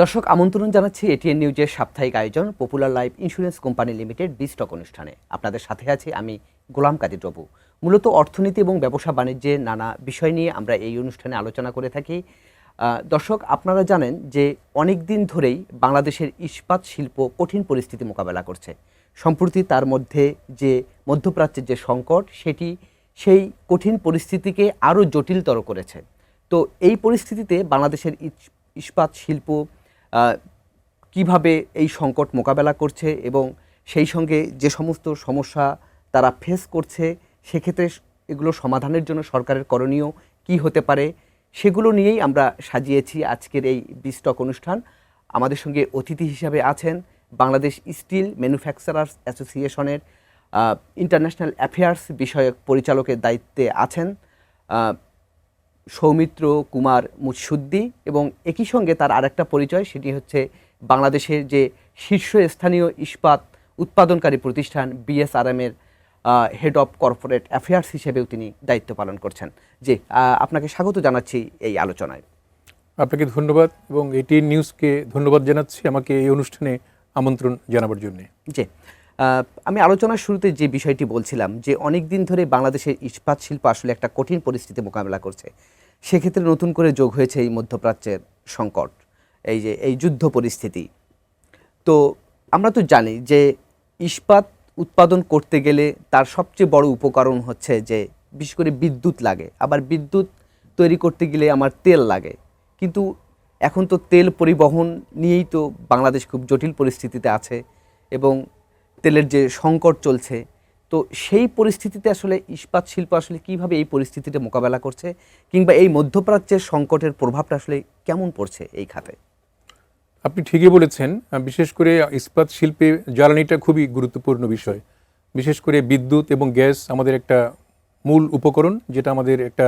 দর্শক আমন্ত্রণ জানাচ্ছি এটিএন নিউজের সাপ্তাহিক আয়োজন popular life insurance company limited বিস্টক অনুষ্ঠানে। আপনাদের সাথে আছি আমি গোলাম কাদির রবু। মূলত অর্থনীতি এবং ব্যবসা বাণিজ্যের নানা বিষয় নিয়ে আমরা এই অনুষ্ঠানে আলোচনা করে থাকি। দর্শক, আপনারা জানেন যে অনেক দিন ধরেই বাংলাদেশের ইস্পাত শিল্প কঠিন পরিস্থিতি মোকাবেলা করছে। সম্প্রতি তার মধ্যে যে মধ্যপ্রাচ্যের যে সংকট, সেটি সেই কঠিন পরিস্থিতিকে আরও জটিলতর করেছে। তো এই পরিস্থিতিতে বাংলাদেশের ইস্পাত শিল্প কিভাবে এই সংকট মোকাবেলা করছে এবং সেই সঙ্গে যে সমস্ত সমস্যা তারা ফেস করছে, সেক্ষেত্রে এগুলো সমাধানের জন্য সরকারের করণীয় কি হতে পারে, সেগুলো নিয়েই আমরা সাজিয়েছি আজকের এই বিস্টক অনুষ্ঠান। আমাদের সঙ্গে অতিথি হিসাবে আছেন বাংলাদেশ স্টিল ম্যানুফ্যাকচারার্স অ্যাসোসিয়েশনের ইন্টারন্যাশনাল অ্যাফেয়ার্স বিষয়ক পরিচালকের দায়িত্বে আছেন সৌমিত্র কুমার মুৎসুদ্দি, এবং একই সঙ্গে তার আরেকটা পরিচয়, সেটি হচ্ছে বাংলাদেশের যে শীর্ষস্থানীয় ইস্পাত উৎপাদনকারী প্রতিষ্ঠান বিএসআরএমের হেড অফ কর্পোরেট অ্যাফেয়ার্স হিসেবেও তিনি দায়িত্ব পালন করছেন। যে আপনাকে স্বাগত জানাচ্ছি এই আলোচনায়। আপনাকে ধন্যবাদ এবং এটিএন নিউজকে ধন্যবাদ জানাচ্ছি আমাকে এই অনুষ্ঠানে আমন্ত্রণ জানাবার জন্য। যে আমি আলোচনার শুরুতে যে বিষয়টি বলছিলাম যে অনেক দিন ধরে বাংলাদেশের ইস্পাত শিল্প আসলে একটা কঠিন পরিস্থিতি মোকাবেলা করছে। সেক্ষেত্রে নতুন করে যোগ হয়েছে এই মধ্যপ্রাচ্যের সংকট, এই যুদ্ধ পরিস্থিতি। তো আমরা তো জানি যে ইস্পাত উৎপাদন করতে গেলে তার সবচেয়ে বড় উপকরণ হচ্ছে যে বিশেষ করে বিদ্যুৎ লাগে, আবার বিদ্যুৎ তৈরি করতে গেলে আমার তেল লাগে। কিন্তু এখন তো তেল পরিবহন নিয়েই তো বাংলাদেশ খুব জটিল পরিস্থিতিতে আছে এবং তেলের যে সংকট চলছে। তো সেই পরিস্থিতিতে আসলে ইস্পাত শিল্প আসলে কীভাবে এই পরিস্থিতিটা মোকাবেলা করছে, কিংবা এই মধ্যপ্রাচ্যের সংকটের প্রভাবটা আসলে কেমন পড়ছে এই খাতে? আপনি ঠিকই বলেছেন। বিশেষ করে ইস্পাত শিল্পে জ্বালানিটা খুবই গুরুত্বপূর্ণ বিষয়। বিশেষ করে বিদ্যুৎ এবং গ্যাস আমাদের একটা মূল উপকরণ, যেটা আমাদের একটা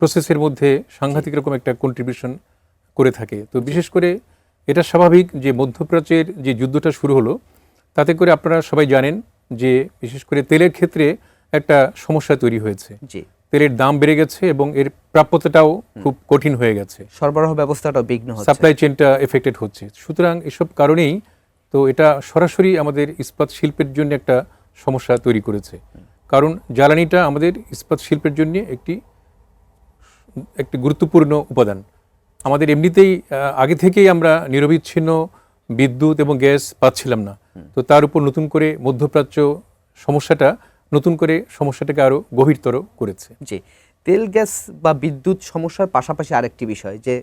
প্রসেসের মধ্যে সাংঘাতিক রকম একটা কন্ট্রিবিউশন করে থাকে। তো বিশেষ করে এটা স্বাভাবিক যে মধ্যপ্রাচ্যের যে যুদ্ধটা শুরু হলো, তাতে করে আপনারা সবাই জানেন যে বিশেষ করে তেলের ক্ষেত্রে একটা সমস্যা তৈরি হয়েছে। জি, তেলের দাম বেড়ে গেছে এবং এর প্রাপ্যতাটাও খুব কঠিন হয়ে গেছে, সরবরাহ ব্যবস্থাটাও বিঘ্ন হচ্ছে, সাপ্লাই চেনটা এফেক্টেড হচ্ছে। সুতরাং এসব কারণেই তো এটা সরাসরি আমাদের ইস্পাত শিল্পের জন্য একটা সমস্যা তৈরি করেছে। কারণ জ্বালানিটা আমাদের ইস্পাত শিল্পের জন্য একটি গুরুত্বপূর্ণ উপাদান। আমাদের এমনিতেই আগে থেকেই আমরা নিরবিচ্ছিন্ন বিদ্যুৎ এবং গ্যাস পাচ্ছিলাম না। তো তার উপর নতুন করে মধ্যপ্রাচ্য সমস্যাটাকে আরও গভীরতর করেছে। জি, তেল গ্যাস বা বিদ্যুৎ সমস্যার পাশাপাশি আরেকটি বিষয় যে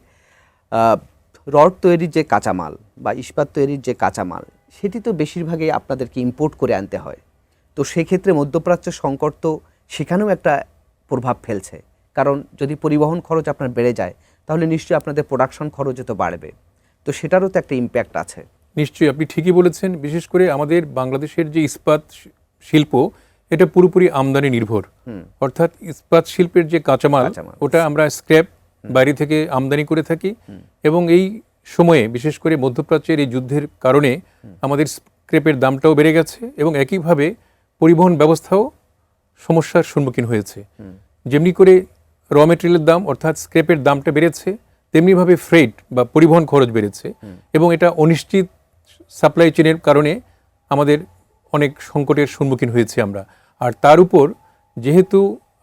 রড তৈরির যে কাঁচামাল বা ইস্পাত তৈরির যে কাঁচামাল, সেটি তো বেশিরভাগই আপনাদেরকে ইম্পোর্ট করে আনতে হয়। তো সেক্ষেত্রে মধ্যপ্রাচ্য সংকট তো সেখানেও একটা প্রভাব ফেলছে, কারণ যদি পরিবহন খরচ আপনার বেড়ে যায় তাহলে নিশ্চয়ই আপনাদের প্রোডাকশন খরচও তো বাড়বে। তো সেটারও তো একটা ইম্প্যাক্ট আছে। নিশ্চয়ই, আপনি ঠিকই বলেছেন। বিশেষ করে আমাদের বাংলাদেশের যে ইস্পাত শিল্প, এটা পুরোপুরি আমদানি নির্ভর। অর্থাৎ ইস্পাত শিল্পের যে কাঁচামাল, ওটা আমরা স্ক্র্যাপ বাইরে থেকে আমদানি করে থাকি। এবং এই সময়ে বিশেষ করে মধ্যপ্রাচ্যের এই যুদ্ধের কারণে আমাদের স্ক্র্যাপের দামটাও বেড়ে গেছে এবং একইভাবে পরিবহন ব্যবস্থাও সমস্যার সম্মুখীন হয়েছে। যেমনি করে র মেটেরিয়ালের দাম অর্থাৎ স্ক্র্যাপের দামটা বেড়েছে, তেমনিভাবে ফ্রেট বা পরিবহন খরচ বেড়েছে এবং এটা অনিশ্চিত সাপ্লাই চেনের কারণে আমাদের অনেক সংকটের সম্মুখীন হয়েছি আমরা। আর তার উপর যেহেতু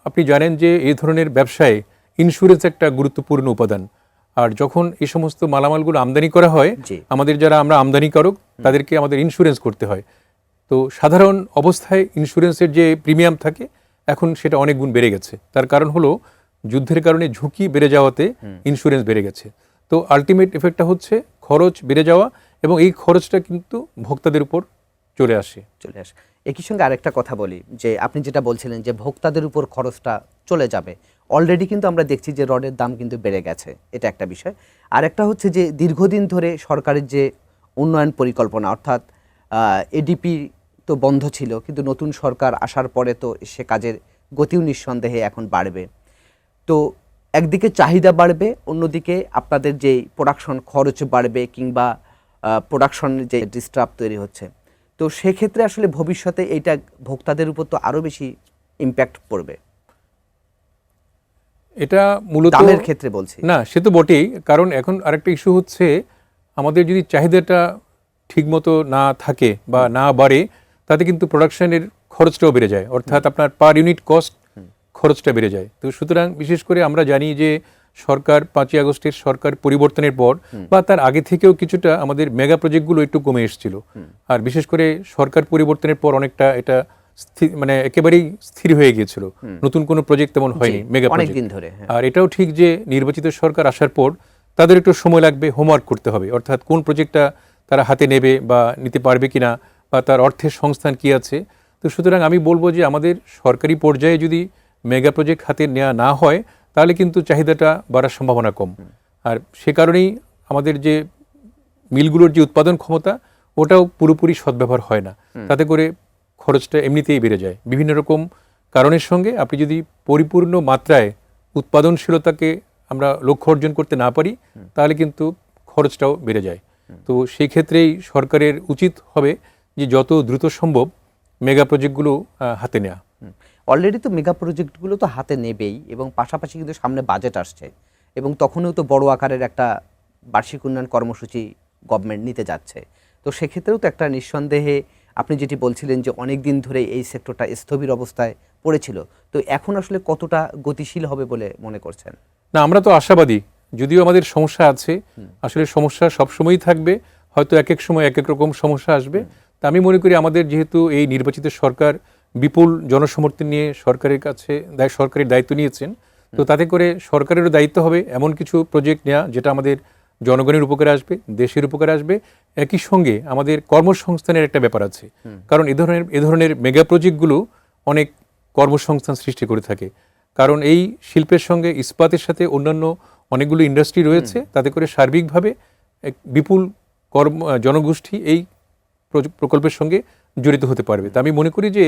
আপনি জানেন যে এই ধরনের ব্যবসায় ইন্স্যুরেন্স একটা গুরুত্বপূর্ণ উপাদান। আর যখন এই সমস্ত মালামালগুলো আমদানি করা হয়, আমাদের যারা আমরা আমদানিকারক তাদেরকে আমাদের ইন্স্যুরেন্স করতে হয়। তো সাধারণ অবস্থায় ইন্স্যুরেন্সের যে প্রিমিয়াম থাকে, এখন সেটা অনেক গুণ বেড়ে গেছে। তার কারণ হলো যুদ্ধের কারণে ঝুঁকি বেড়ে যাওয়াতে ইন্স্যুরেন্স বেড়ে গেছে। তো আলটিমেট এফেক্টটা হচ্ছে খরচ বেড়ে যাওয়া, এবং এই খরচটা কিন্তু ভোক্তাদের উপর চলে আসে। একই সঙ্গে আরেকটা কথা বলি, যে আপনি যেটা বলছিলেন যে ভোক্তাদের উপর খরচটা চলে যাবে, অলরেডি কিন্তু আমরা দেখছি যে রডের দাম কিন্তু বেড়ে গেছে, এটা একটা বিষয়। আরেকটা হচ্ছে যে দীর্ঘদিন ধরে সরকারের যে উন্নয়ন পরিকল্পনা, অর্থাৎ এডিপি তো বন্ধ ছিল, কিন্তু নতুন সরকার আসার পরে তো সে কাজের গতিও নিঃসন্দেহে এখন বাড়বে। তো একদিকে চাহিদা বাড়বে, অন্যদিকে আপনাদের যে প্রোডাকশন খরচ বাড়বে, কিংবা প্রোডাকশনের যে ডিস্টার্ব তৈরি হচ্ছে। তো সেক্ষেত্রে আসলে ভবিষ্যতে এইটা ভোক্তাদের উপর তো আরও বেশি ইম্প্যাক্ট পড়বে। এটা মূলত দামের ক্ষেত্রে বলছি না, সে তো বটেই। কারণ এখন আরেকটা ইস্যু হচ্ছে আমাদের যদি চাহিদাটা ঠিকমতো না থাকে বা না বাড়ে, তাতে কিন্তু প্রোডাকশনের খরচটাও বেড়ে যায়, অর্থাৎ আপনার পার ইউনিট কস্ট খরচটা বেড়ে যায়। তো সুতরাং বিশেষ করে আমরা জানি যে সরকার 5ই আগস্টের সরকার পরিবর্তনের পর বা তার আগে থেকেও কিছুটা আমাদের মেগা প্রজেক্টগুলো একটু কমে এসেছিল, আর বিশেষ করে সরকার পরিবর্তনের পর অনেকটা এটা মানে একেবারেই স্থির হয়ে গিয়েছিল, নতুন কোনো প্রজেক্ট তেমন হয়নি মেগা প্রজেক্ট। আর এটাও ঠিক যে নির্বাচিত সরকার আসার পর তাদের একটু সময় লাগবে, হোমওয়ার্ক করতে হবে, অর্থাৎ কোন প্রজেক্টটা তারা হাতে নেবে বা নিতে পারবে কিনা, বা তার অর্থের সংস্থান কি আছে। তো সুতরাং আমি বলবো যে আমাদের সরকারি পর্যায়ে যদি মেগা প্রজেক্ট হাতে নেওয়া না হয়, তাহলে কিন্তু চাহিদাটা বাড়ার সম্ভাবনা কম। আর সে কারণেই আমাদের যে মিলগুলোর যে উৎপাদন ক্ষমতা, ওটাও পুরোপুরি সদ্ব্যবহার হয় না, তাতে করে খরচটা এমনিতেই বেড়ে যায় বিভিন্ন রকম কারণের সঙ্গে। আপনি যদি পরিপূর্ণ মাত্রায় উৎপাদনশীলতাকে আমরা লক্ষ্য অর্জন করতে না পারি, তাহলে কিন্তু খরচটাও বেড়ে যায়। তো সেই ক্ষেত্রেই সরকারের উচিত হবে যে যত দ্রুত সম্ভব মেগা প্রজেক্টগুলো হাতে নেওয়া। অলরেডি তো মেগা প্রজেক্টগুলো তো হাতে নেবেই, এবং পাশাপাশি কিন্তু সামনে বাজেট আসছে, এবং তখনও তো বড় আকারের একটা বার্ষিক উন্নয়ন কর্মসূচি গভর্নমেন্ট নিতে যাচ্ছে। তো সেক্ষেত্রেও তো একটা নিঃসন্দেহে আপনি যেটি বলছিলেন যে অনেক দিন ধরে এই সেক্টরটা স্থবির অবস্থায় পড়েছিল, তো এখন আসলে কতটা গতিশীল হবে বলে মনে করছেন? না, আমরা তো আশাবাদী, যদিও আমাদের সমস্যা আছে, আসলে সমস্যা সবসময়ই থাকবে, হয়তো এক এক সময় এক এক রকম সমস্যা আসবে। তা আমি মনে করি আমাদের যেহেতু এই নির্বাচিত সরকার বিপুল জনসমর্থন নিয়ে সরকারের দায়িত্ব নিয়েছেন, তো তাতে করে সরকারেরও দায়িত্ব হবে এমন কিছু প্রজেক্ট নেওয়া যেটা আমাদের জনগণের উপকারে আসবে, দেশের উপকারে আসবে, একই সঙ্গে আমাদের কর্মসংস্থানের একটা ব্যাপার আছে। কারণ এ ধরনের মেগা প্রজেক্টগুলো অনেক কর্মসংস্থান সৃষ্টি করে থাকে, কারণ এই শিল্পের সঙ্গে ইস্পাতের সাথে অন্যান্য অনেকগুলো ইন্ডাস্ট্রি রয়েছে, তাতে করে সার্বিকভাবে এক বিপুল জনগোষ্ঠী এই প্রকল্পের সঙ্গে জড়িত হতে পারবে। তা আমি মনে করি যে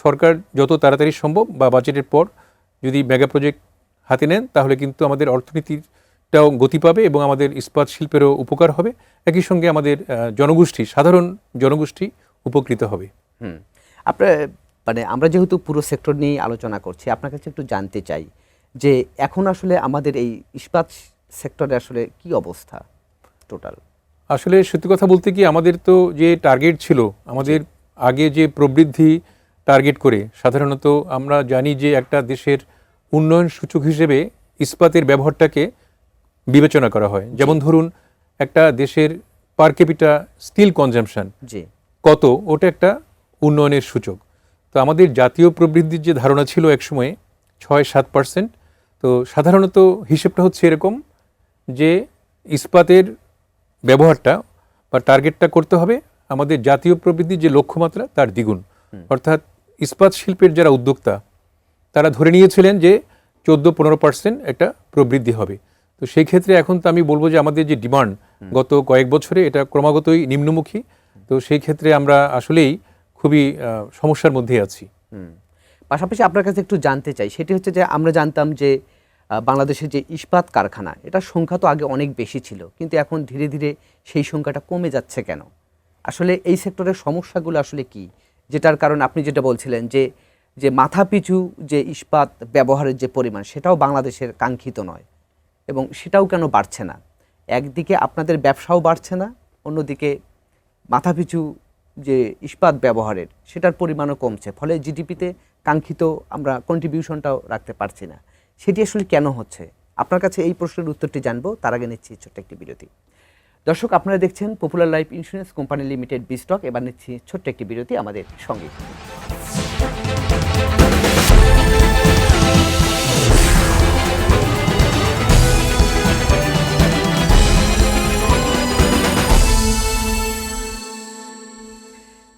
সরকার যত তাড়াতাড়ি সম্ভব বা বাজেটের পর যদি মেগা প্রজেক্ট হাতে নেন, তাহলে কিন্তু আমাদের অর্থনীতিটাও গতি পাবে এবং আমাদের ইস্পাত শিল্পেরও উপকার হবে, একই সঙ্গে আমাদের সাধারণ জনগোষ্ঠী উপকৃত হবে। আপনার মানে আমরা যেহেতু পুরো সেক্টর নিয়ে আলোচনা করছি, আপনার কাছে একটু জানতে চাই যে এখন আসলে আমাদের এই ইস্পাত সেক্টরে আসলে কি অবস্থা টোটাল? আসলে সত্যি কথা বলতে কি, আমাদের তো যে টার্গেট ছিল, আমাদের আগে যে প্রবৃদ্ধি টার্গেট করে সাধারণত আমরা জানি যে একটা দেশের উন্নয়ন সূচক হিসেবে ইস্পাতের ব্যবহারটাকে বিবেচনা করা হয়। যেমন ধরুন, একটা দেশের পার ক্যাপিটা স্টিল কনজাম্পশন কত, ওটা একটা উন্নয়নের সূচক। তো আমাদের জাতীয় প্রবৃদ্ধির যে ধারণা ছিল একসময়ে 6-7%, তো সাধারণত হিসেবটা হচ্ছে এরকম যে ইস্পাতের ব্যবহারটা বা টার্গেটটা করতে হবে আমাদের জাতীয় প্রবৃদ্ধির যে লক্ষ্যমাত্রা তার দ্বিগুণ। অর্থাৎ ইস্পাত শিল্পের যারা উদ্যোক্তা, তারা ধরে নিয়েছিলেন যে 14-15% একটা প্রবৃদ্ধি হবে। তো সেই ক্ষেত্রে এখন তো আমি বলবো যে আমাদের যে ডিমান্ড গত কয়েক বছরে এটা ক্রমাগতই নিম্নমুখী। তো সেই ক্ষেত্রে আমরা আসলেই খুবই সমস্যার মধ্যে আছি। পাশাপাশি আপনার কাছে একটু জানতে চাই, সেটি হচ্ছে যে আমরা জানতাম যে বাংলাদেশের যে ইস্পাত কারখানা, এটার সংখ্যা তো আগে অনেক বেশি ছিল, কিন্তু এখন ধীরে ধীরে সেই সংখ্যাটা কমে যাচ্ছে কেন? আসলে এই সেক্টরের সমস্যাগুলো আসলে কি, যেটার কারণ আপনি যেটা বলছিলেন যে মাথাপিছু যে ইস্পাত ব্যবহারের যে পরিমাণ, সেটাও বাংলাদেশের কাঙ্ক্ষিত নয়, এবং সেটাও কেন বাড়ছে না? একদিকে আপনাদের ব্যবসাও বাড়ছে না, অন্যদিকে মাথাপিছু যে ইস্পাত ব্যবহারের সেটার পরিমাণও কমছে, ফলে জিডিপিতে কাঙ্ক্ষিত আমরা কন্ট্রিবিউশনটাও রাখতে পারছি না। সেটি আসলে কেন হচ্ছে? আপনার কাছে এই প্রশ্নের উত্তরটি জানবো, তার আগে নিচ্ছি ছোট্ট একটি বিরতি। দর্শক, আপনারা দেখছেন popular life insurance company limited বিস্টক। এবার নিচ্ছি ছোট্ট একটি বিরতি, আমাদের সঙ্গে।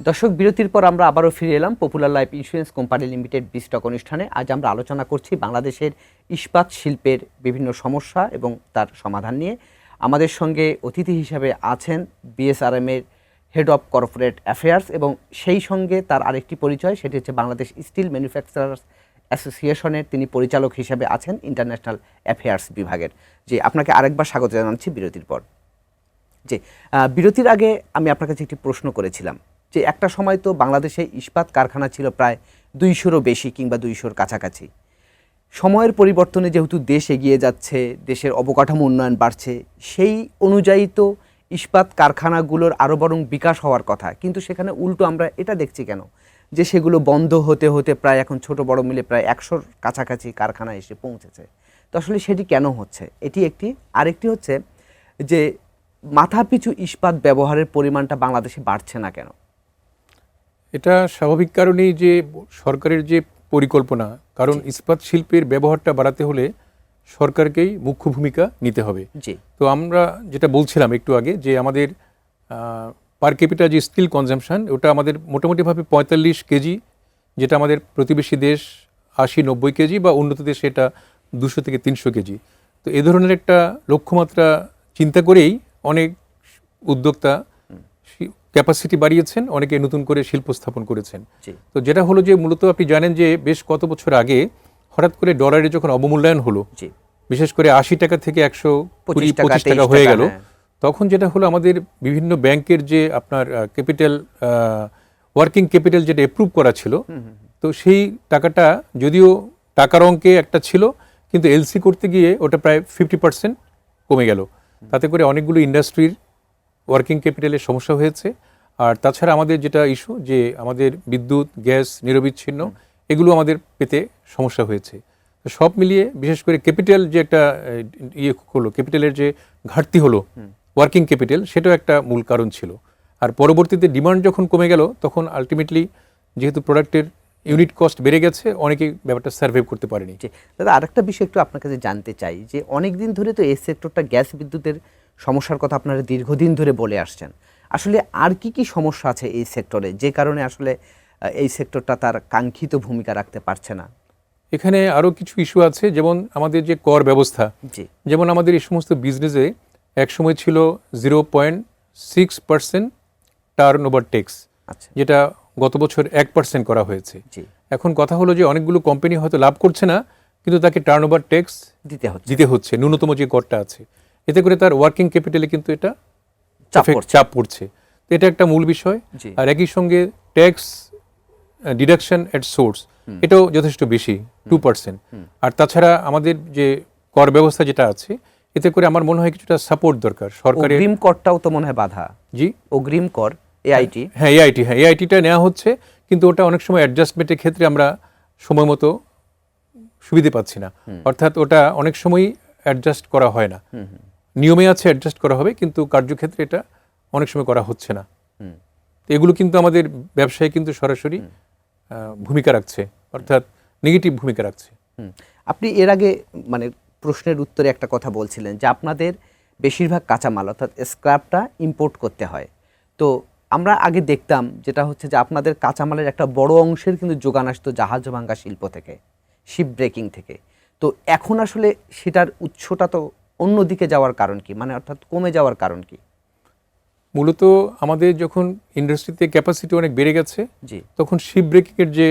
দর্শক, বিরতির পর আমরা আবারও ফিরে এলাম popular life insurance company limited বিস্টক অনুষ্ঠানে। আজ আমরা আলোচনা করছি বাংলাদেশের ইস্পাত শিল্পের বিভিন্ন সমস্যা এবং তার সমাধান নিয়ে। আমাদের সঙ্গে অতিথি হিসাবে আছেন বিএসআরএম এর হেড অফ কর্পোরেট অ্যাফেয়ার্স, এবং সেই সঙ্গে তার আরেকটি পরিচয়, সেটি হচ্ছে বাংলাদেশ স্টিল ম্যানুফ্যাকচারার্স অ্যাসোসিয়েশনের তিনি পরিচালক হিসাবে আছেন ইন্টারন্যাশনাল অ্যাফেয়ার্স বিভাগের। যে আপনাকে আরেকবার স্বাগত জানাচ্ছি বিরতির পর। যে বিরতির আগে আমি আপনার কাছে একটি প্রশ্ন করেছিলাম যে একটা সময় তো বাংলাদেশে ইস্পাত কারখানা ছিল প্রায় 200-রও বেশি কিংবা 200-র কাছাকাছি। সময়ের পরিবর্তনে যেহেতু দেশ এগিয়ে যাচ্ছে, দেশের অবকাঠামো উন্নয়ন বাড়ছে, সেই অনুযায়ী তো ইস্পাত কারখানাগুলোর আরও বরং বিকাশ হওয়ার কথা, কিন্তু সেখানে উল্টো আমরা এটা দেখছি কেন যে সেগুলো বন্ধ হতে হতে প্রায় এখন ছোট বড় মিলে প্রায় 100-র কাছাকাছি কারখানা এসে পৌঁছেছে। তো আসলে সেটি কেন হচ্ছে, এটি একটি। আরেকটি হচ্ছে যে মাথাপিছু ইস্পাত ব্যবহারের পরিমাণটা বাংলাদেশে বাড়ছে না কেন? এটা স্বাভাবিক কারণেই যে সরকারের যে পরিকল্পনা, কারণ ইস্পাত শিল্পের ব্যবহারটা বাড়াতে হলে সরকারকেই মুখ্য ভূমিকা নিতে হবে। জি। তো আমরা যেটা বলছিলাম একটু আগে যে আমাদের পার ক্যাপিটা যে স্টিল কনজাম্পশন, ওটা আমাদের মোটামুটিভাবে 45 কেজি, যেটা আমাদের প্রতিবেশী দেশ 80-90 কেজি, বা উন্নত দেশে এটা 200 থেকে 300 কেজি। তো এ ধরনের একটা লক্ষ্যমাত্রা চিন্তা করেই অনেক উদ্যোক্তা ক্যাপাসিটি বাড়িয়েছেন, অনেকে নতুন করে শিল্প স্থাপন করেছেন। তো যেটা হলো যে মূলত আপনি জানেন যে বেশ কত বছর আগে হঠাৎ করে ডলারের যখন অবমূল্যায়ন হলো, বিশেষ করে 80 টাকা থেকে 120-25 টাকা হয়ে গেল, তখন যেটা হলো আমাদের বিভিন্ন ব্যাংকের যে আপনার ক্যাপিটাল ওয়ার্কিং ক্যাপিটাল যেটা অ্যাপ্রুভ করা ছিল, তো সেই টাকাটা যদিও টাকার অঙ্কে একটা ছিল, কিন্তু এলসি করতে গিয়ে ওটা প্রায় 50% কমে গেল। তাতে করে অনেকগুলো ইন্ডাস্ট্রির ওয়ার্কিং ক্যাপিটালের সমস্যা হয়েছে। আর তাছাড়া আমাদের যেটা ইস্যু যে আমাদের বিদ্যুৎ গ্যাস নিরবিচ্ছিন্ন, এগুলো আমাদের পেতে সমস্যা হয়েছে। তো সব মিলিয়ে বিশেষ করে ক্যাপিটাল যে একটা হলো, ক্যাপিটালের যে ঘাটতি হলো ওয়ার্কিং ক্যাপিটাল, সেটাও একটা মূল কারণ ছিল। আর পরবর্তীতে ডিমান্ড যখন কমে গেল, তখন আলটিমেটলি যেহেতু প্রোডাক্টের ইউনিট কস্ট বেড়ে গেছে, অনেকেই ব্যাপারটা সার্ভাইভ করতে পারেনি। দাদা, আরেকটা বিষয় একটু আপনার কাছে জানতে চাই যে অনেক দিন ধরে তো এই সেক্টরটা গ্যাস বিদ্যুতের সমস্যার কথা আপনারা দীর্ঘদিন ধরে বলে আসছেন। আসলে আর কি কি সমস্যা আছে এই সেক্টরে, যে কারণে আসলে এই সেক্টরটা তার কাঙ্ক্ষিত ভূমিকা রাখতে পারছে না? এখানে আরও কিছু ইস্যু আছে, যেমন আমাদের যে কর ব্যবস্থা। যেমন আমাদের এই সমস্ত বিজনেসে একসময় ছিল 0.6% টার্ন ওভার ট্যাক্স, যেটা গত বছর 1% করা হয়েছে। এখন কথা হলো যে অনেকগুলো কোম্পানি হয়তো লাভ করছে না, কিন্তু তাকে টার্ন ওভার ট্যাক্স দিতে হচ্ছে, ন্যূনতম যে করটা আছে। এতে করে তার ওয়ার্কিং ক্যাপিটালে কিন্তু এটা চাপ পড়ছে। তো এটা একটা মূল বিষয়। আর একই সঙ্গে ট্যাক্স ডিডাকশন এট সোর্স, এটাও যথেষ্ট বেশি, 2%। আর তাছাড়া আমাদের যে কর ব্যবস্থা যেটা আছে, এতে করে আমার মনে হয় কিছুটা সাপোর্ট দরকার সরকারের। অগ্রিম করটাও তো মনে হয় বাধা। জি, অগ্রিম কর এআইটি। হ্যাঁ, এআইটিটা নেওয়া হচ্ছে, কিন্তু ওটা অনেক সময় অ্যাডজাস্টমেন্টের ক্ষেত্রে আমরা সময় মতো সুবিধে পাচ্ছি না। অর্থাৎ ওটা অনেক সময়ই অ্যাডজাস্ট করা হয় না। নিয়মে আছে অ্যাডজাস্ট করা হবে, কিন্তু কার্যক্ষেত্রে এটা অনেক সময় করা হচ্ছে না। এগুলো কিন্তু আমাদের ব্যবসায় কিন্তু সরাসরি ভূমিকা রাখছে, অর্থাৎ নেগেটিভ ভূমিকা রাখছে। আপনি এর আগে মানে প্রশ্নের উত্তরে একটা কথা বলছিলেন যে আপনাদের বেশিরভাগ কাঁচামাল অর্থাৎ স্ক্র্যাপটা ইম্পোর্ট করতে হয়। তো আমরা আগে দেখতাম যেটা হচ্ছে যে আপনাদের কাঁচামালের একটা বড় অংশের কিন্তু যোগান আসতো জাহাজ ভাঙ্গা শিল্প থেকে, শিপ ব্রেকিং থেকে। তো এখন আসলে সেটার উৎসটা তো অন্যদিকে যাওয়ার কারণ কি, মানে অর্থাৎ কমে যাওয়ার কারণ কি? মূলত আমাদের যখন ইন্ডাস্ট্রিতে ক্যাপাসিটি অনেক বেড়ে গেছে, তখন শিপ ব্রেকিংয়ের যে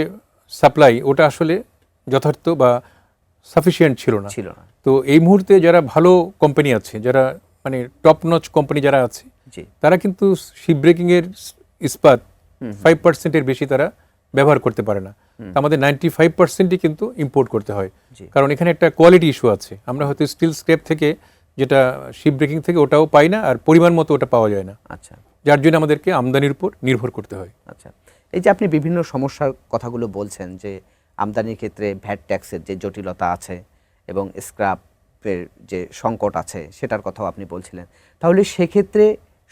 সাপ্লাই, ওটা আসলে যথার্থ বা সাফিসিয়েন্ট ছিল না। তো এই মুহূর্তে যারা ভালো কোম্পানি আছে, যারা মানে টপ নচ কোম্পানি যারা আছে, তারা কিন্তু শিপ ব্রেকিংয়ের ইস্পাত 5%-এর বেশি তারা ব্যবহার করতে পারে না। আমাদের 95%ই কিন্তু ইম্পোর্ট করতে হয়, কারণ এখানে একটা কোয়ালিটি ইস্যু আছে। আমরা হয়তো স্টিল স্ক্র্যাপ থেকে, যেটা শিপ ব্রেকিং থেকে, ওটাও পাই না, আর পরিমাণ মতো ওটা পাওয়া যায় না। যার জন্য আমাদেরকে আমদানির উপর নির্ভর করতে হয়। এই যে আপনি বিভিন্ন সমস্যার কথাগুলো বলছেন, যে আমদানির ক্ষেত্রে ভ্যাট ট্যাক্সের যে জটিলতা আছে এবং স্ক্র্যাপের যে সংকট আছে, সেটার কথাও আপনি বলছিলেন। তাহলে সেক্ষেত্রে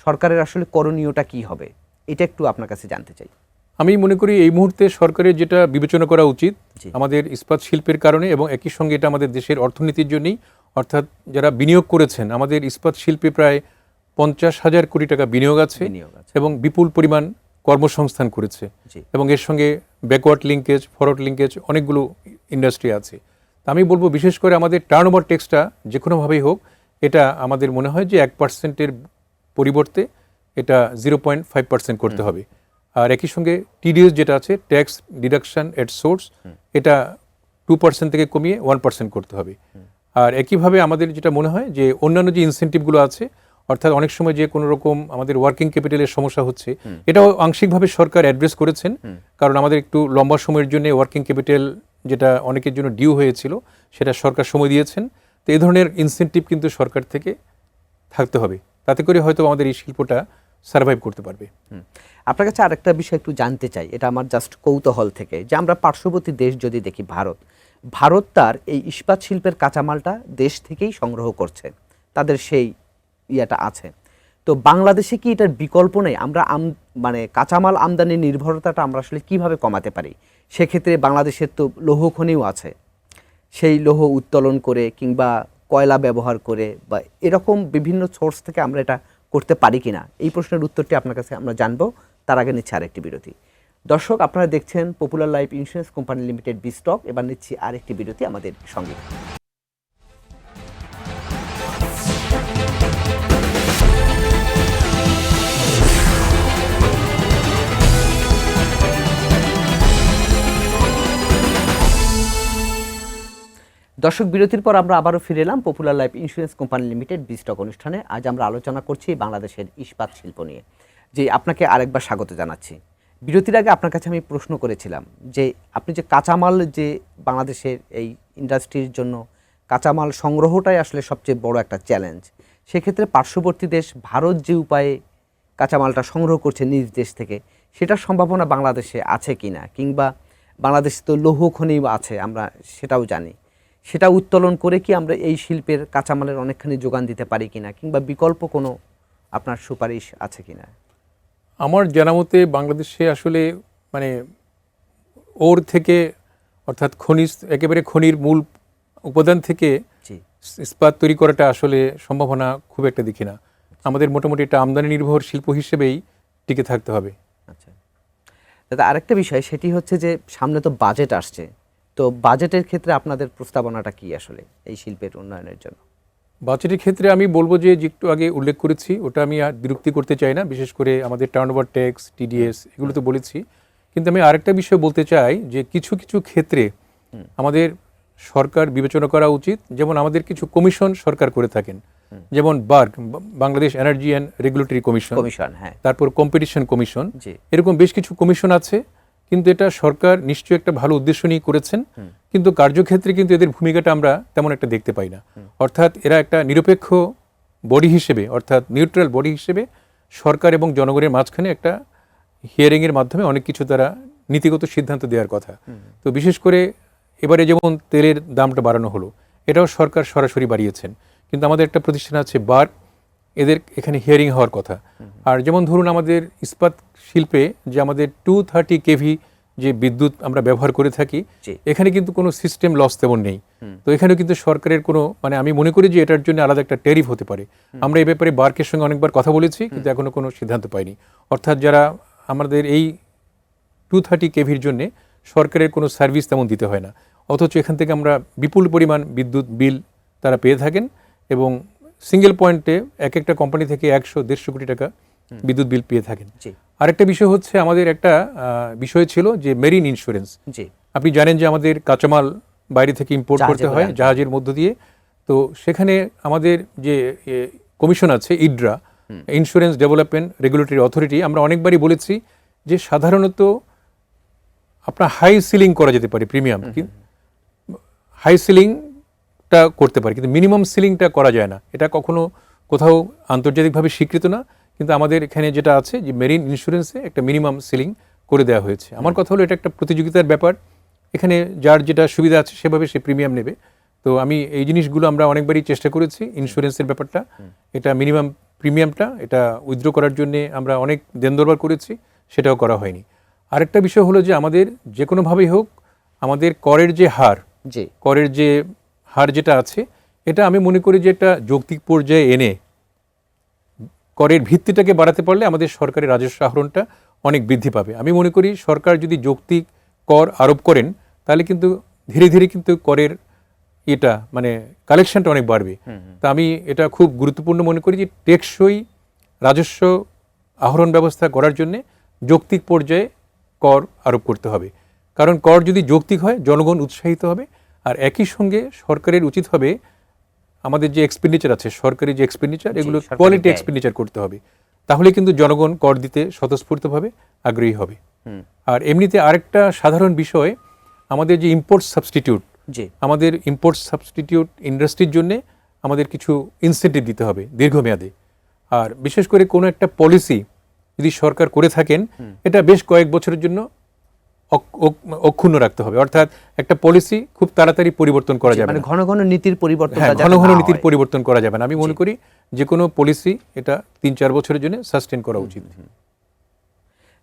সরকারের আসলে করণীয়টা কি হবে, এটা একটু আপনার কাছে জানতে চাই। আমি মনে করি এই মুহূর্তে সরকারের যেটা বিবেচনা করা উচিত, আমাদের ইস্পাত শিল্পের কারণে এবং একই সঙ্গে এটা আমাদের দেশের অর্থনীতির জন্যই, অর্থাৎ যারা বিনিয়োগ করেছেন, আমাদের ইস্পাত শিল্পে প্রায় 50,000 কোটি টাকা বিনিয়োগ আছে এবং বিপুল পরিমাণ কর্মসংস্থান করেছে, এবং এর সঙ্গে ব্যাকওয়ার্ড লিঙ্কেজ, ফরওয়ার্ড লিঙ্কেজ অনেকগুলো ইন্ডাস্ট্রি আছে। তা আমি বলবো বিশেষ করে আমাদের টার্ন ওভার ট্যাক্সটা যে কোনোভাবেই হোক, এটা আমাদের মনে হয় যে 1%-এর পরিবর্তে এটা 0.5% করতে হবে। আর একই সঙ্গে টিডিএস যেটা আছে, ট্যাক্স ডিডাকশন এট সোর্স, এটা 2% থেকে কমিয়ে 1% করতে হবে। আর একইভাবে আমাদের যেটা মনে হয় যে অন্যান্য যে ইনসেন্টিভগুলো আছে, অর্থাৎ অনেক সময় যে কোনো রকম আমাদের ওয়ার্কিং ক্যাপিটালের সমস্যা হচ্ছে, এটাও আংশিকভাবে সরকার অ্যাড্রেস করেছেন, কারণ আমাদের একটু লম্বা সময়ের জন্য ওয়ার্কিং ক্যাপিটাল যেটা অনেকের জন্য ডিউ হয়েছিল, সেটা সরকার সময় দিয়েছেন। তো এই ধরনের ইনসেন্টিভ কিন্তু সরকার থেকে থাকতে হবে। তাতে করে হয়তো আমাদের এই শিল্পটা সার্ভাইভ করতে পারবে। আপনার কাছে আরেকটা বিষয় একটু জানতে চাই, এটা আমার জাস্ট কৌতূহল থেকে, যে আমরা পার্শ্ববর্তী দেশ যদি দেখি, ভারত তার এই ইস্পাত শিল্পের কাঁচামালটা দেশ থেকেই সংগ্রহ করছে, তাদের সেই ইয়েটা আছে। তো বাংলাদেশে কি এটার বিকল্প নেই? আমরা মানে কাঁচামাল আমদানির নির্ভরতাটা আমরা আসলে কিভাবে কমাতে পারি? সেক্ষেত্রে বাংলাদেশের তো লৌহ খনিও আছে, সেই লৌহ উত্তোলন করে কিংবা কয়লা ব্যবহার করে বা এরকম বিভিন্ন সোর্স থেকে আমরা এটা করতে পারি কিনা, এই প্রশ্নের উত্তরটি আপনার কাছে আমরা জানবো। তার আগে নিচ্ছি আরেকটি বিরতি। দর্শক, আপনারা দেখছেন popular life insurance company limited বিস্টক। এবার নিচ্ছি আরেকটি বিরতি আমাদের সঙ্গে। দর্শক, বিরতির পর আমরা আবারও ফিরে এলাম popular life insurance company limited বিস্টক অনুষ্ঠানে। আজ আমরা আলোচনা করছি বাংলাদেশের ইস্পাত শিল্প নিয়ে। যে আপনাকে আরেকবার স্বাগত জানাচ্ছি। বিরতির আগে আপনার কাছে আমি প্রশ্ন করেছিলাম যে আপনি যে কাঁচামাল, যে বাংলাদেশের এই ইন্ডাস্ট্রির জন্য কাঁচামাল সংগ্রহটাই আসলে সবচেয়ে বড় একটা চ্যালেঞ্জ, সেক্ষেত্রে পার্শ্ববর্তী দেশ ভারত যে উপায়ে কাঁচামালটা সংগ্রহ করছে নিজ দেশ থেকে, সেটার সম্ভাবনা বাংলাদেশে আছে কিনা, কিংবা বাংলাদেশে তো লৌহ খনি আছে, আমরা সেটাও জানি, সেটা উত্তোলন করে কি আমরা এই শিল্পের কাঁচামালের অনেকখানি যোগান দিতে পারি কিনা, কিংবা বিকল্প কোনো আপনার সুপারিশ আছে কিনা? আমার জানা মতে বাংলাদেশে আসলে মানে ওর থেকে, অর্থাৎ খনিজ, একেবারে খনির মূল উপাদান থেকে ইস্পাত তৈরি করাটা আসলে সম্ভাবনা খুব একটা দেখি না। আমাদের মোটামুটি এটা আমদানি নির্ভর শিল্প হিসেবেই টিকে থাকতে হবে। আচ্ছা দাদা, আরেকটা বিষয়, সেটি হচ্ছে যে সামনে তো বাজেট আসছে, তো বাজেটের ক্ষেত্রে আপনাদের প্রস্তাবনাটা কি আসলে এই শিল্পের উন্নয়নের জন্য? বাজেটের ক্ষেত্রে আমি বলবো যে একটু আগে উল্লেখ করেছি, ওটা আমি আর বিরক্তি করতে চাই না। বিশেষ করে আমাদের টার্নওভার ট্যাক্স, টিডিএস, এগুলো তো বলেছি, কিন্তু আমি আরেকটা বিষয় বলতে চাই যে কিছু কিছু ক্ষেত্রে আমাদের সরকার বিবেচনা করা উচিত। যেমন আমাদের কিছু কমিশন সরকার করে থাকেন, যেমন বার্গ, Bangladesh energy and regulatory commission, তারপর কম্পিটিশন কমিশন, এরকম বেশ কিছু কমিশন আছে। কিন্তু এটা সরকার নিশ্চয়ই একটা ভালো উদ্দেশ্য নিয়ে করেছেন, কিন্তু কার্যক্ষেত্রে কিন্তু এদের ভূমিকাটা আমরা তেমন একটা দেখতে পাই না। অর্থাৎ এরা একটা নিরপেক্ষ বডি হিসেবে, অর্থাৎ নিউট্রাল বডি হিসেবে সরকার এবং জনগণের মাঝখানে একটা হিয়ারিংয়ের মাধ্যমে অনেক কিছু তারা নীতিগত সিদ্ধান্ত দেওয়ার কথা। তো বিশেষ করে এবারে যেমন তেলের দামটা বাড়ানো হলো, এটাও সরকার সরাসরি বাড়িয়েছেন, কিন্তু আমাদের একটা প্রতিষ্ঠান আছে বার্গ, এদের এখানে হিয়ারিং হওয়ার কথা। আর যেমন ধরুন আমাদের ইস্পাত শিল্পে যে আমাদের 230 কেভি যে বিদ্যুৎ আমরা ব্যবহার করে থাকি, এখানে কিন্তু কোনো সিস্টেম লস তেমন নেই। তো এখানেও কিন্তু সরকারের কোনো, মানে আমি মনে করি যে এটার জন্য আলাদা একটা ট্যারিফ হতে পারে। আমরা এই ব্যাপারে বার্কের সঙ্গে অনেকবার কথা বলেছি, কিন্তু এখনো কোনো সিদ্ধান্ত পাইনি। অর্থাৎ যারা আমাদের এই 230 কেভির জন্যে সরকারের কোনো সার্ভিস তেমন দিতে হয় না, অথচ এখান থেকে আমরা বিপুল পরিমাণ বিদ্যুৎ বিল তারা পেয়ে থাকেন, এবং সিঙ্গেল পয়েন্টে এক একটা কোম্পানি থেকে 100-150 কোটি টাকা বিদ্যুৎ বিল পেয়ে থাকেন। আরেকটা বিষয় হচ্ছে, আমাদের একটা বিষয় ছিল যে মেরিন ইন্স্যুরেন্স। আপনি জানেন যে আমাদের কাঁচামাল বাইরে থেকে ইম্পোর্ট করতে হয় জাহাজের মধ্য দিয়ে। তো সেখানে আমাদের যে কমিশন আছে, ইডরা, ইন্স্যুরেন্স ডেভেলপমেন্ট রেগুলেটরি অথরিটি, আমরা অনেকবারই বলেছি যে সাধারণত আপনার হাই সিলিং করা যেতে পারে, প্রিমিয়াম হাই সিলিংটা করতে পারে, কিন্তু মিনিমাম সিলিংটা করা যায় না। এটা কখনো কোথাও আন্তর্জাতিকভাবে স্বীকৃত না, কিন্তু আমাদের এখানে যেটা আছে যে মেরিন ইন্স্যুরেন্সে একটা মিনিমাম সিলিং করে দেওয়া হয়েছে। আমার কথা হলো এটা একটা প্রতিযোগিতার ব্যাপার, এখানে যার যেটা সুবিধা আছে সেভাবে সে প্রিমিয়াম নেবে। তো আমি এই জিনিসগুলো আমরা অনেকবারই চেষ্টা করেছি, ইন্স্যুরেন্সের ব্যাপারটা, এটা মিনিমাম প্রিমিয়ামটা এটা উইথড্র করার জন্য আমরা অনেক দেন দরবার করেছি, সেটাও করা হয়নি। আরেকটা বিষয় হলো যে আমাদের যে কোনোভাবেই হোক আমাদের করের যে হার যেটা আছে, এটা আমি মনে করি যে একটা যৌক্তিক পর্যায়ে এনে করের ভিত্তিটাকে বাড়াতে পারলে আমাদের সরকারের রাজস্ব আহরণটা অনেক বৃদ্ধি পাবে। আমি মনে করি সরকার যদি যৌক্তিক কর আরোপ করেন, তাহলে কিন্তু ধীরে ধীরে কিন্তু করের এটা মানে কালেকশনটা অনেক বাড়বে। তা আমি এটা খুব গুরুত্বপূর্ণ মনে করি যে টেকসই রাজস্ব আহরণ ব্যবস্থা করার জন্যে যৌক্তিক পর্যায়ে কর আরোপ করতে হবে। কারণ কর যদি যৌক্তিক হয়, জনগণ উৎসাহিত হবে। আর একই সঙ্গে সরকারের উচিত হবে আমাদের যে এক্সপেন্ডিচার আছে, সরকারি যে এক্সপেন্ডিচার, এগুলো কোয়ালিটি এক্সপেন্ডিচার করতে হবে, তাহলে কিন্তু জনগণ কর দিতে স্বতঃস্ফূর্তভাবে আগ্রহী হবে। আর এমনিতে আরেকটা সাধারণ বিষয়, আমাদের যে ইম্পোর্ট সাবস্টিটিউট, আমাদের ইম্পোর্ট সাবস্টিটিউট ইন্ডাস্ট্রির জন্য আমাদের কিছু ইনসেন্টিভ দিতে হবে দীর্ঘমেয়াদে। আর বিশেষ করে কোনো একটা পলিসি যদি সরকার করে থাকেন, এটা বেশ কয়েক বছরের জন্য অক্ষুণ্ণ রাখতে হবে। অর্থাৎ একটা পলিসি খুব তাড়াতাড়ি পরিবর্তন করা যাবে মানে না। ঘন ঘন নীতির পরিবর্তন, ঘন ঘন নীতির পরিবর্তন করা যাবে না। আমি মনে করি যে কোনো পলিসি এটা 3-4 বছরের জন্য সাস্টেন করা উচিত।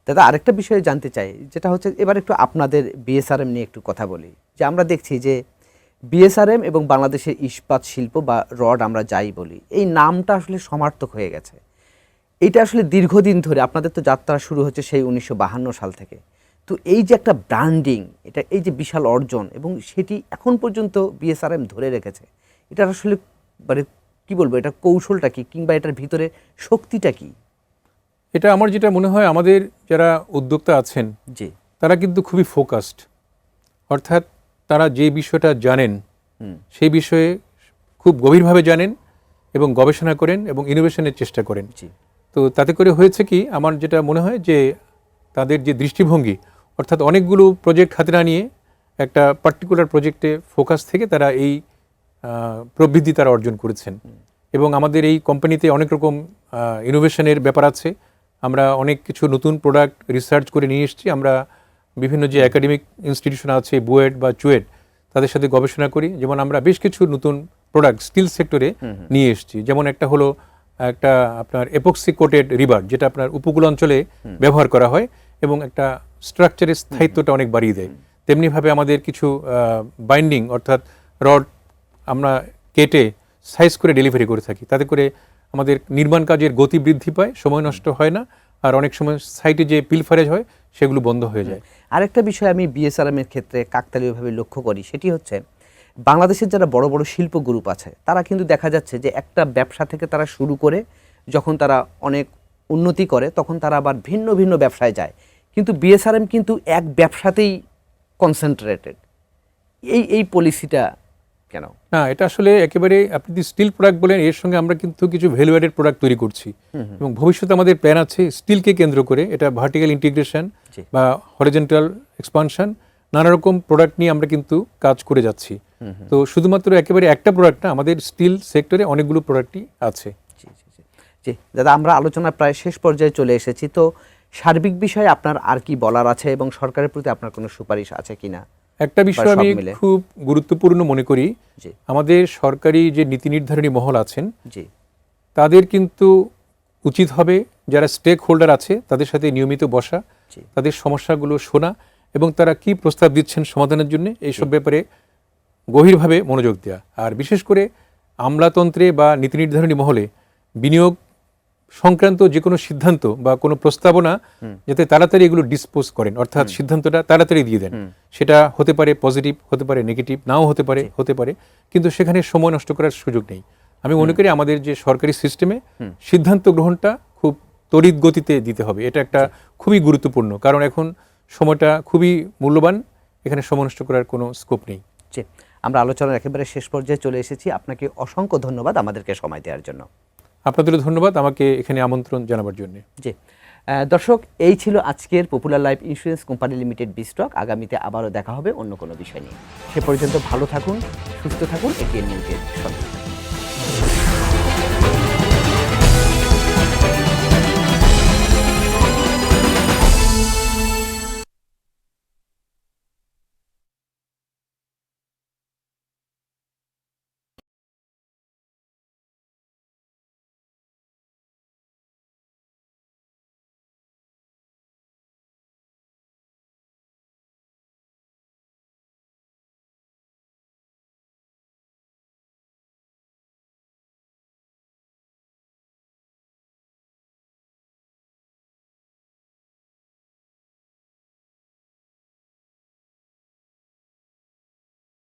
দাদা, আরেকটা বিষয়ে জানতে চাই, যেটা হচ্ছে এবার একটু আপনাদের বিএসআরএম নিয়ে একটু কথা বলি। যে আমরা দেখছি যে বিএসআরএম এবং বাংলাদেশের ইস্পাত শিল্প বা রড আমরা যাই বলি, এই নামটা আসলে সমার্থক হয়ে গেছে। এটা আসলে দীর্ঘদিন ধরে আপনাদের তো যাত্রা শুরু হচ্ছে সেই 1952 সাল থেকে। তো এই যে একটা ব্র্যান্ডিং, এটা এই যে বিশাল অর্জন, এবং সেটি এখন পর্যন্ত বিএসআরএম ধরে রেখেছে, এটা আসলে মানে কি বলবো, এটা কৌশলটা কি, কিংবা এটার ভিতরে শক্তিটা কি? এটা আমার যেটা মনে হয়, আমাদের যারা উদ্যোক্তা আছেন জি, তারা কিন্তু খুবই ফোকাসড। অর্থাৎ তারা যে বিষয়টা জানেন সেই বিষয়ে খুব গভীরভাবে জানেন এবং গবেষণা করেন এবং ইনোভেশনের চেষ্টা করেন। জি, তো তাতে করে হয়েছে কি, আমার যেটা মনে হয় যে তাদের যে দৃষ্টিভঙ্গি, অর্থাৎ অনেকগুলো প্রজেক্ট হাতে না নিয়ে একটা পার্টিকুলার প্রজেক্টে ফোকাস থেকে তারা এই প্রবৃদ্ধি তারা অর্জন করেছেন। এবং আমাদের এই কোম্পানিতে অনেক রকম ইনোভেশনের ব্যাপার আছে। আমরা অনেক কিছু নতুন প্রোডাক্ট রিসার্চ করে নিয়ে এসেছি। আমরা বিভিন্ন যে একাডেমিক ইনস্টিটিউশন আছে, বুয়েট বা চুয়েট, তাদের সাথে গবেষণা করি। যেমন আমরা বেশ কিছু নতুন প্রোডাক্ট স্টিল সেক্টরে নিয়ে এসেছি। যেমন একটা হলো একটা আপনার এপক্সি কোটেড রিবার, যেটা আপনার উপকূল অঞ্চলে ব্যবহার করা হয় এবং একটা স্ট্রাকচারের স্থায়িত্বটা অনেক বাড়িয়ে দেয়। তেমনিভাবে আমাদের কিছু বাইন্ডিং, অর্থাৎ রড আমরা কেটে সাইজ করে ডেলিভারি করে থাকি। তাতে করে আমাদের নির্মাণ কাজের গতি বৃদ্ধি পায়, সময় নষ্ট হয় না, আর অনেক সময় সাইটে যে পিলফারেজ হয় সেগুলো বন্ধ হয়ে যায়। আরেকটা বিষয় আমি বিএসআরএম এর ক্ষেত্রে কাকতালীয়ভাবে লক্ষ্য করি, সেটি হচ্ছে বাংলাদেশের যারা বড় বড় শিল্প গ্রুপ আছে, তারা কিন্তু দেখা যাচ্ছে যে একটা ব্যবসা থেকে তারা শুরু করে যখন তারা অনেক উন্নতি করে, তখন তারা আবার ভিন্ন ভিন্ন ব্যবসায় যায়। কিন্তু বিএসআরএম কিন্তু এক ব্যবসাতেই কনসেন্ট্রেটেড। এই পলিসিটা কেন? না, এটা আসলে একেবারে, আপনি যদি স্টিল প্রোডাক্ট বলেন, এর সঙ্গে আমরা কিন্তু কিছু ভ্যালু অ্যাডেড প্রোডাক্ট তৈরি করছি এবং ভবিষ্যতে আমাদের প্ল্যান আছে স্টিলকে কেন্দ্র করে এটা ভার্টিক্যাল ইন্টিগ্রেশন বা হরিজন্টাল এক্সপানশন, নানা রকম প্রোডাক্ট নিয়ে আমরা কিন্তু কাজ করে যাচ্ছি। তো শুধুমাত্র একেবারে একটা প্রোডাক্ট না, আমাদের স্টিল সেক্টরে অনেকগুলো প্রোডাক্টই আছে। জি জি জি জি দাদা, আমরা আলোচনা প্রায় শেষ পর্যায়ে চলে এসেছি। তো সার্বিক বিষয়ে আপনার আর কি বলার আছে এবং সরকারের প্রতি আপনার কোনো সুপারিশ আছে কিনা? একটা বিষয় আমি খুব গুরুত্বপূর্ণ মনে করি, আমাদের সরকারি যে নীতি নির্ধারণী মহল আছেন, তাদের কিন্তু উচিত হবে যারা স্টেক হোল্ডার আছে তাদের সাথে নিয়মিত বসা, তাদের সমস্যাগুলো শোনা এবং তারা কি প্রস্তাব দিচ্ছেন সমাধানের জন্য, এইসব ব্যাপারে গভীরভাবে মনোযোগ দেওয়া। আর বিশেষ করে আমলাতন্ত্রে বা নীতি নির্ধারণী মহলে বিনিয়োগ সংক্রান্ত যে কোনো সিদ্ধান্ত বা কোনো প্রস্তাবনা যাতে তাড়াতাড়ি এগুলো ডিসপোজ করেন, অর্থাৎ সিদ্ধান্তটা তাড়াতাড়ি দিয়ে দেন। সেটা হতে পারে পজিটিভ, হতে পারে নেগেটিভ, নাও হতে পারে, কিন্তু সেখানে সময় নষ্ট করার সুযোগ নেই। আমি মনে করি আমাদের যে সরকারি সিস্টেমে সিদ্ধান্ত গ্রহণটা খুব তড়িৎ গতিতে দিতে হবে। এটা একটা খুবই গুরুত্বপূর্ণ, কারণ এখন সময়টা খুবই মূল্যবান, এখানে সময় নষ্ট করার কোনো স্কোপ নেই। আমরা আলোচনার একেবারে শেষ পর্যায়ে চলে এসেছি। আপনাকে অসংখ্য ধন্যবাদ আমাদেরকে সময় দেওয়ার জন্য। আপনাদেরও ধন্যবাদ আমাকে এখানে আমন্ত্রণ জানাবার জন্য। জি দর্শক, এই ছিল আজকের popular life insurance company limited বিস্টক। আগামীতে আবারও দেখা হবে অন্য কোনো বিষয় নিয়ে। সে পর্যন্ত ভালো থাকুন, সুস্থ থাকুন, এটিএন নিউজের সঙ্গে।